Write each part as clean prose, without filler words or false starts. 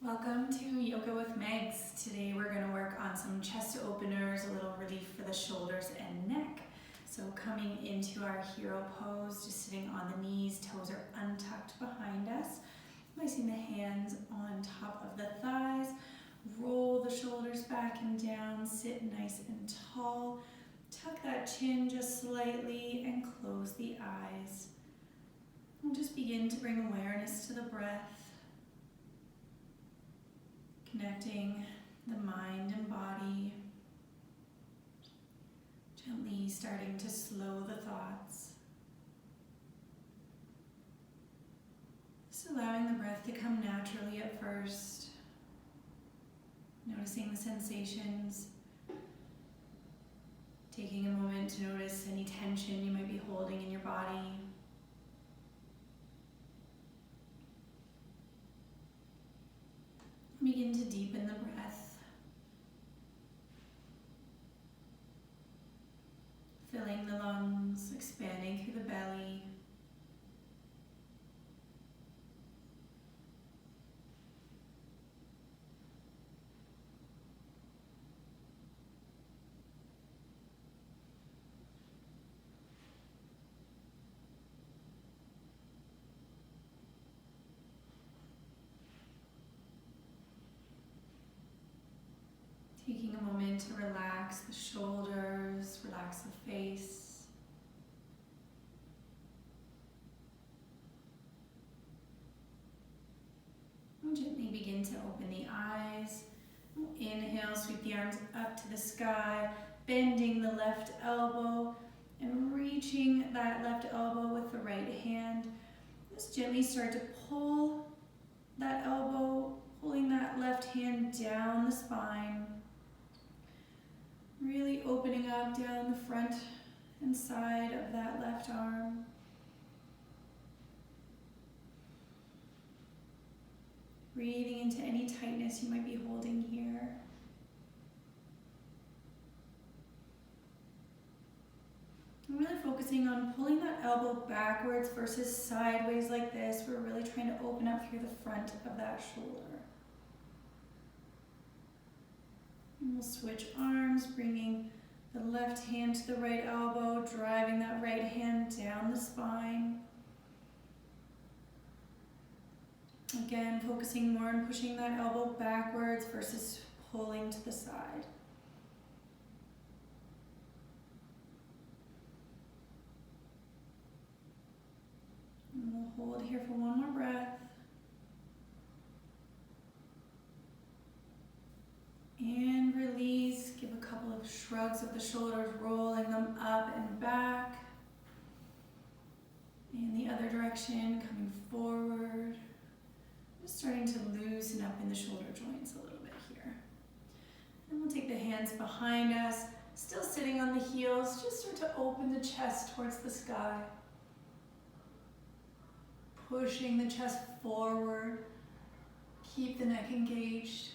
Welcome to Yoga with Megs. Today we're going to work on some chest openers, a little relief for the shoulders and neck. So coming into our hero pose, just sitting on the knees, toes are untucked behind us. Placing the hands on top of the thighs, roll the shoulders back and down, sit nice and tall. Tuck that chin just slightly and close the eyes. And just begin to bring awareness to the breath. Connecting the mind and body, gently starting to slow the thoughts. Just allowing the breath to come naturally at first, noticing the sensations, taking a moment to notice any tension you might be holding in your body. Begin to deepen the breath, filling the lungs, expanding through the belly. Taking a moment to relax the shoulders, relax the face. And gently begin to open the eyes. Inhale, sweep the arms up to the sky, bending the left elbow and reaching that left elbow with the right hand. Just gently start to pull that elbow, pulling that left hand down the spine. Really opening up down the front and side of that left arm. Breathing into any tightness you might be holding here. I'm really focusing on pulling that elbow backwards versus sideways like this. We're really trying to open up through the front of that shoulder. And we'll switch arms, bringing the left hand to the right elbow, driving that right hand down the spine. Again, focusing more on pushing that elbow backwards versus pulling to the side. And we'll hold here for one more breath. And release, give a couple of shrugs of the shoulders, rolling them up and back. In the other direction, coming forward. Just starting to loosen up in the shoulder joints a little bit here. And we'll take the hands behind us, still sitting on the heels, just start to open the chest towards the sky. Pushing the chest forward, keep the neck engaged.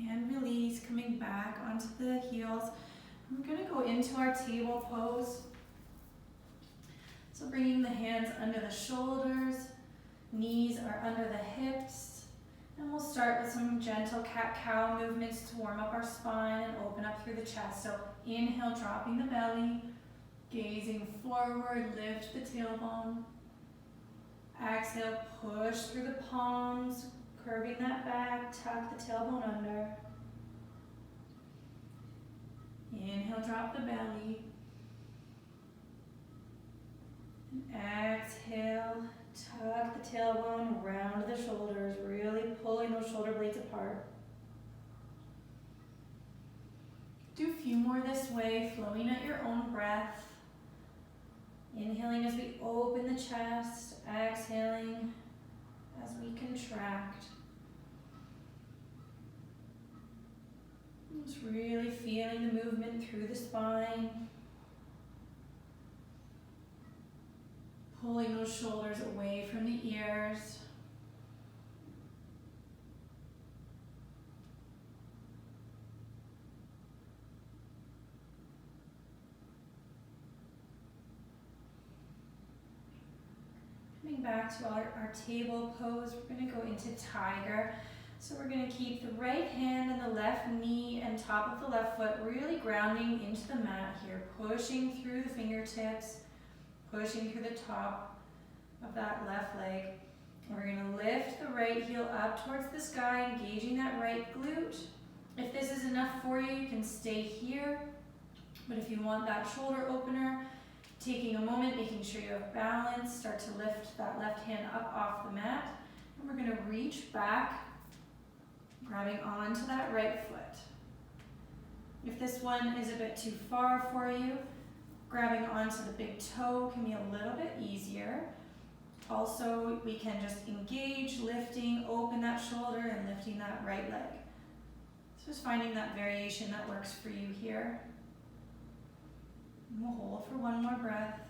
And release, coming back onto the heels. We're going to go into our table pose. So bringing the hands under the shoulders, knees are under the hips. And we'll start with some gentle cat-cow movements to warm up our spine and open up through the chest. So inhale, dropping the belly, gazing forward, lift the tailbone. Exhale, push through the palms, curving that back, tuck the tailbone under. Inhale, drop the belly. And exhale, tuck the tailbone, round the shoulders, really pulling those shoulder blades apart. Do a few more this way, flowing at your own breath. Inhaling as we open the chest, exhaling as we contract. Just really feeling the movement through the spine. Pulling those shoulders away from the ears. Coming back to our table pose, we're going to go into tiger. So we're going to keep the right hand and the left knee and top of the left foot really grounding into the mat here, pushing through the fingertips, pushing through the top of that left leg. And we're going to lift the right heel up towards the sky, engaging that right glute. If this is enough for you, you can stay here. But if you want that shoulder opener, taking a moment, making sure you have balance, start to lift that left hand up off the mat. And we're going to reach back, grabbing onto that right foot. If this one is a bit too far for you, grabbing onto the big toe can be a little bit easier. Also, we can just engage, lifting, open that shoulder and lifting that right leg. So just finding that variation that works for you here. And we'll hold for one more breath.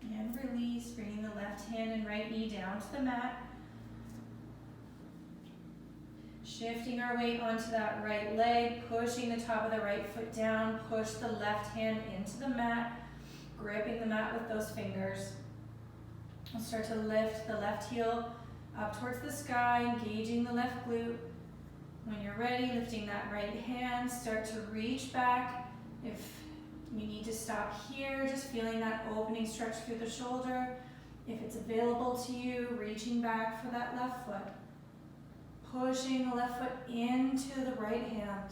And release, bringing the left hand and right knee down to the mat. Shifting our weight onto that right leg, pushing the top of the right foot down, push the left hand into the mat, gripping the mat with those fingers. We'll start to lift the left heel up towards the sky, engaging the left glute. When you're ready, lifting that right hand, start to reach back. If you need to stop here, just feeling that opening stretch through the shoulder. If it's available to you, reaching back for that left foot. Pushing the left foot into the right hand.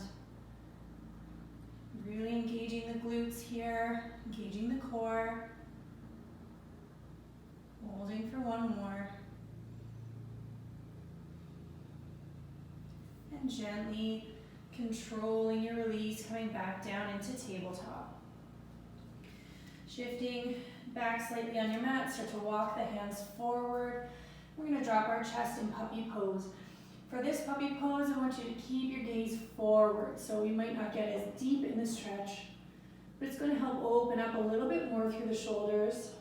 Really engaging the glutes here, engaging the core. Holding for one more. And gently controlling your release, coming back down into tabletop. Shifting back slightly on your mat, start to walk the hands forward. We're going to drop our chest in puppy pose. For this puppy pose, I want you to keep your gaze forward, so we might not get as deep in the stretch, but it's going to help open up a little bit more through the shoulders.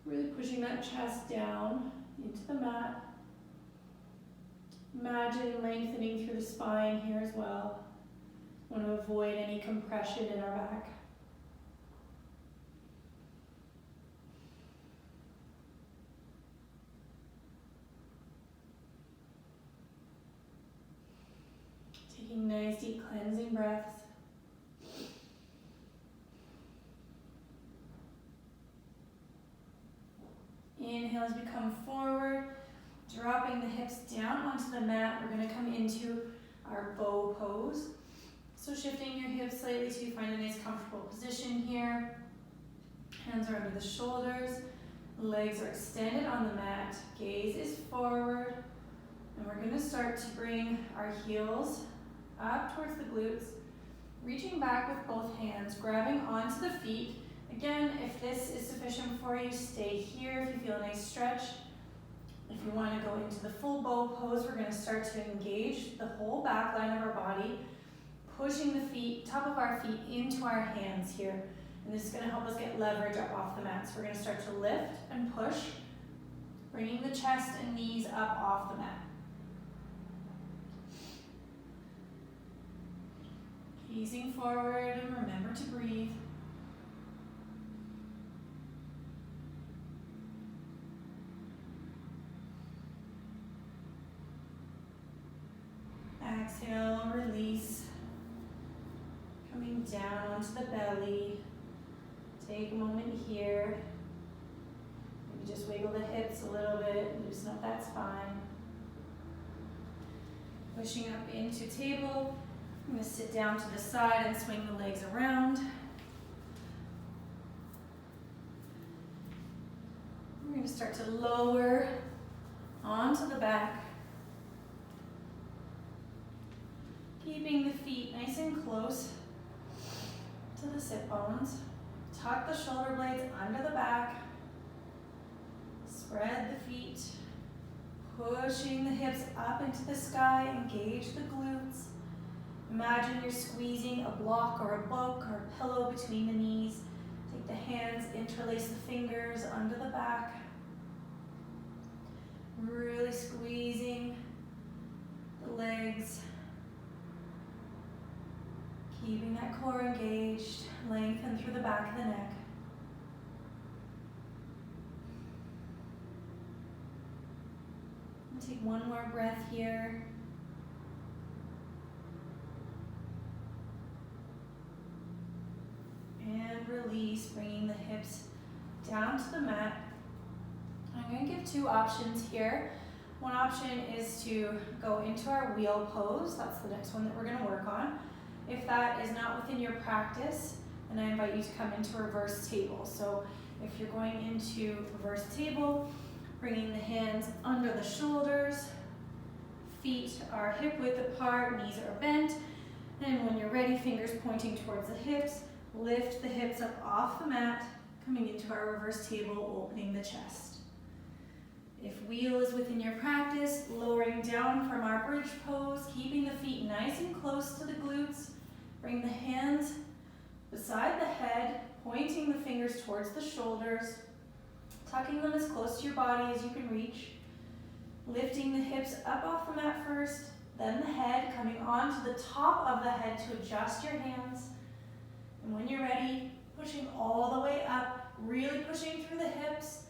Really pushing that chest down into the mat. Imagine lengthening through the spine here as well. Want to avoid any compression in our back. Taking nice deep cleansing breaths. Inhale as we come forward, dropping the hips down onto the mat. We're going to come into our bow pose. So shifting your hips slightly so you find a nice comfortable position here. Hands are under the shoulders, legs are extended on the mat, gaze is forward, and we're going to start to bring our heels up towards the glutes, reaching back with both hands, grabbing onto the feet. Again, if this is sufficient for you, stay here if you feel a nice stretch. If you want to go into the full bow pose, we're going to start to engage the whole back line of our body, pushing the feet, top of our feet into our hands here. And this is going to help us get leverage up off the mat. So we're going to start to lift and push, bringing the chest and knees up off the mat. Gazing forward and remember to breathe. Exhale, release. Coming down onto the belly. Take a moment here. Maybe just wiggle the hips a little bit, loosen up that spine. Pushing up into table. I'm going to sit down to the side and swing the legs around. We're going to start to lower onto the back. Keeping the feet nice and close to the sit bones. Tuck the shoulder blades under the back. Spread the feet. Pushing the hips up into the sky. Engage the glutes. Imagine you're squeezing a block or a book or a pillow between the knees. Take the hands, interlace the fingers under the back. Really squeezing the legs. Keeping that core engaged, lengthen through the back of the neck. Take one more breath here. And release, bringing the hips down to the mat. I'm going to give two options here. One option is to go into our wheel pose. That's the next one that we're going to work on. If that is not within your practice, then I invite you to come into reverse table. So if you're going into reverse table, bringing the hands under the shoulders, feet are hip width apart, knees are bent, and when you're ready, fingers pointing towards the hips, lift the hips up off the mat, coming into our reverse table, opening the chest. If wheel is within your practice, lowering down from our bridge pose, keeping the feet nice and close to the glutes, bring the hands beside the head, pointing the fingers towards the shoulders, tucking them as close to your body as you can reach, lifting the hips up off the mat first, then the head, coming onto the top of the head to adjust your hands. And when you're ready, pushing all the way up, really pushing through the hips.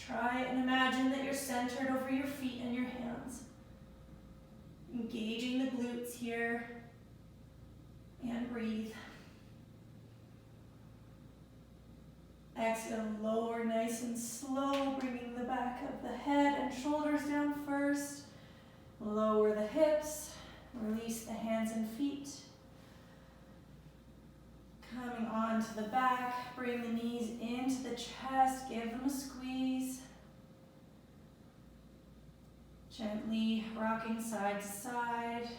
Try and imagine that you're centered over your feet and your hands. Engaging the glutes here, and breathe. Exhale, lower nice and slow, bringing the back of the head and shoulders down first. Lower the hips, release the hands and feet. Coming onto the back, bring the knees into the chest, give them a squeeze. Gently rocking side to side.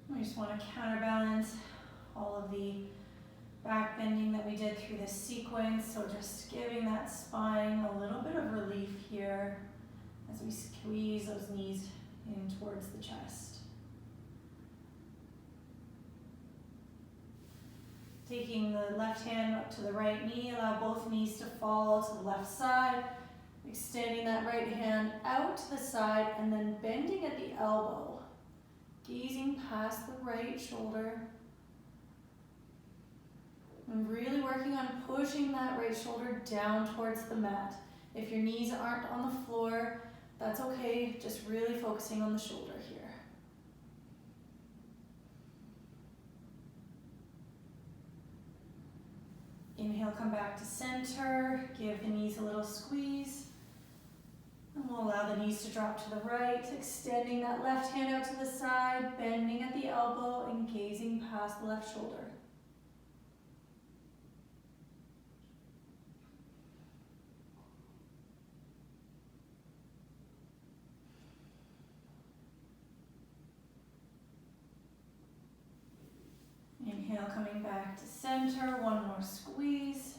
We just want to counterbalance all of the back bending that we did through this sequence. So just giving that spine a little bit of relief here as we squeeze those knees in towards the chest. Taking the left hand up to the right knee, allow both knees to fall to the left side. Extending that right hand out to the side and then bending at the elbow. Gazing past the right shoulder. And really working on pushing that right shoulder down towards the mat. If your knees aren't on the floor, that's okay. Just really focusing on the shoulder here. Inhale, come back to center. Give the knees a little squeeze. And we'll allow the knees to drop to the right, extending that left hand out to the side, bending at the elbow and gazing past the left shoulder. Inhale, coming back to center, one more squeeze.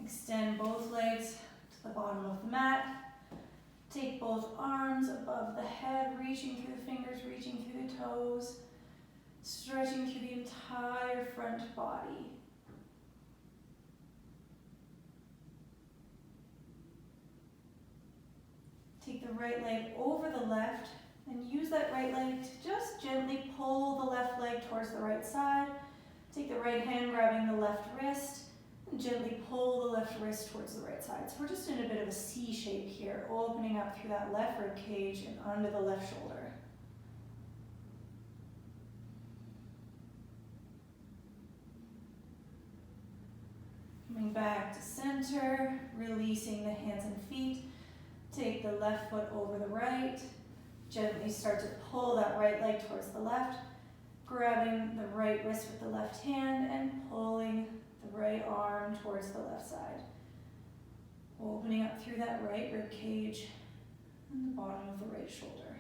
Extend both legs to the bottom of the mat. Take both arms above the head, reaching through the fingers, reaching through the toes, stretching through the entire front body. Take the right leg over the left and use that right leg to just gently pull the left leg towards the right side. Take the right hand grabbing the left wrist and gently pull the left wrist towards the right side. So we're just in a bit of a C shape here, opening up through that left rib cage and under the left shoulder. Coming back to center, releasing the hands and feet. Take the left foot over the right. Gently start to pull that right leg towards the left, grabbing the right wrist with the left hand and pulling the right arm towards the left side. Opening up through that right rib cage and the bottom of the right shoulder.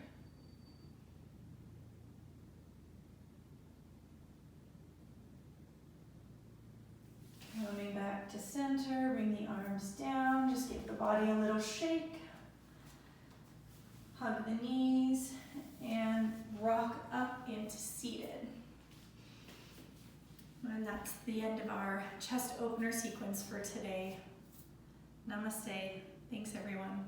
Coming back to center, bring the arms down, just give the body a little shake. Hug the knees and rock up into seated. And that's the end of our chest opener sequence for today. Namaste. Thanks, everyone.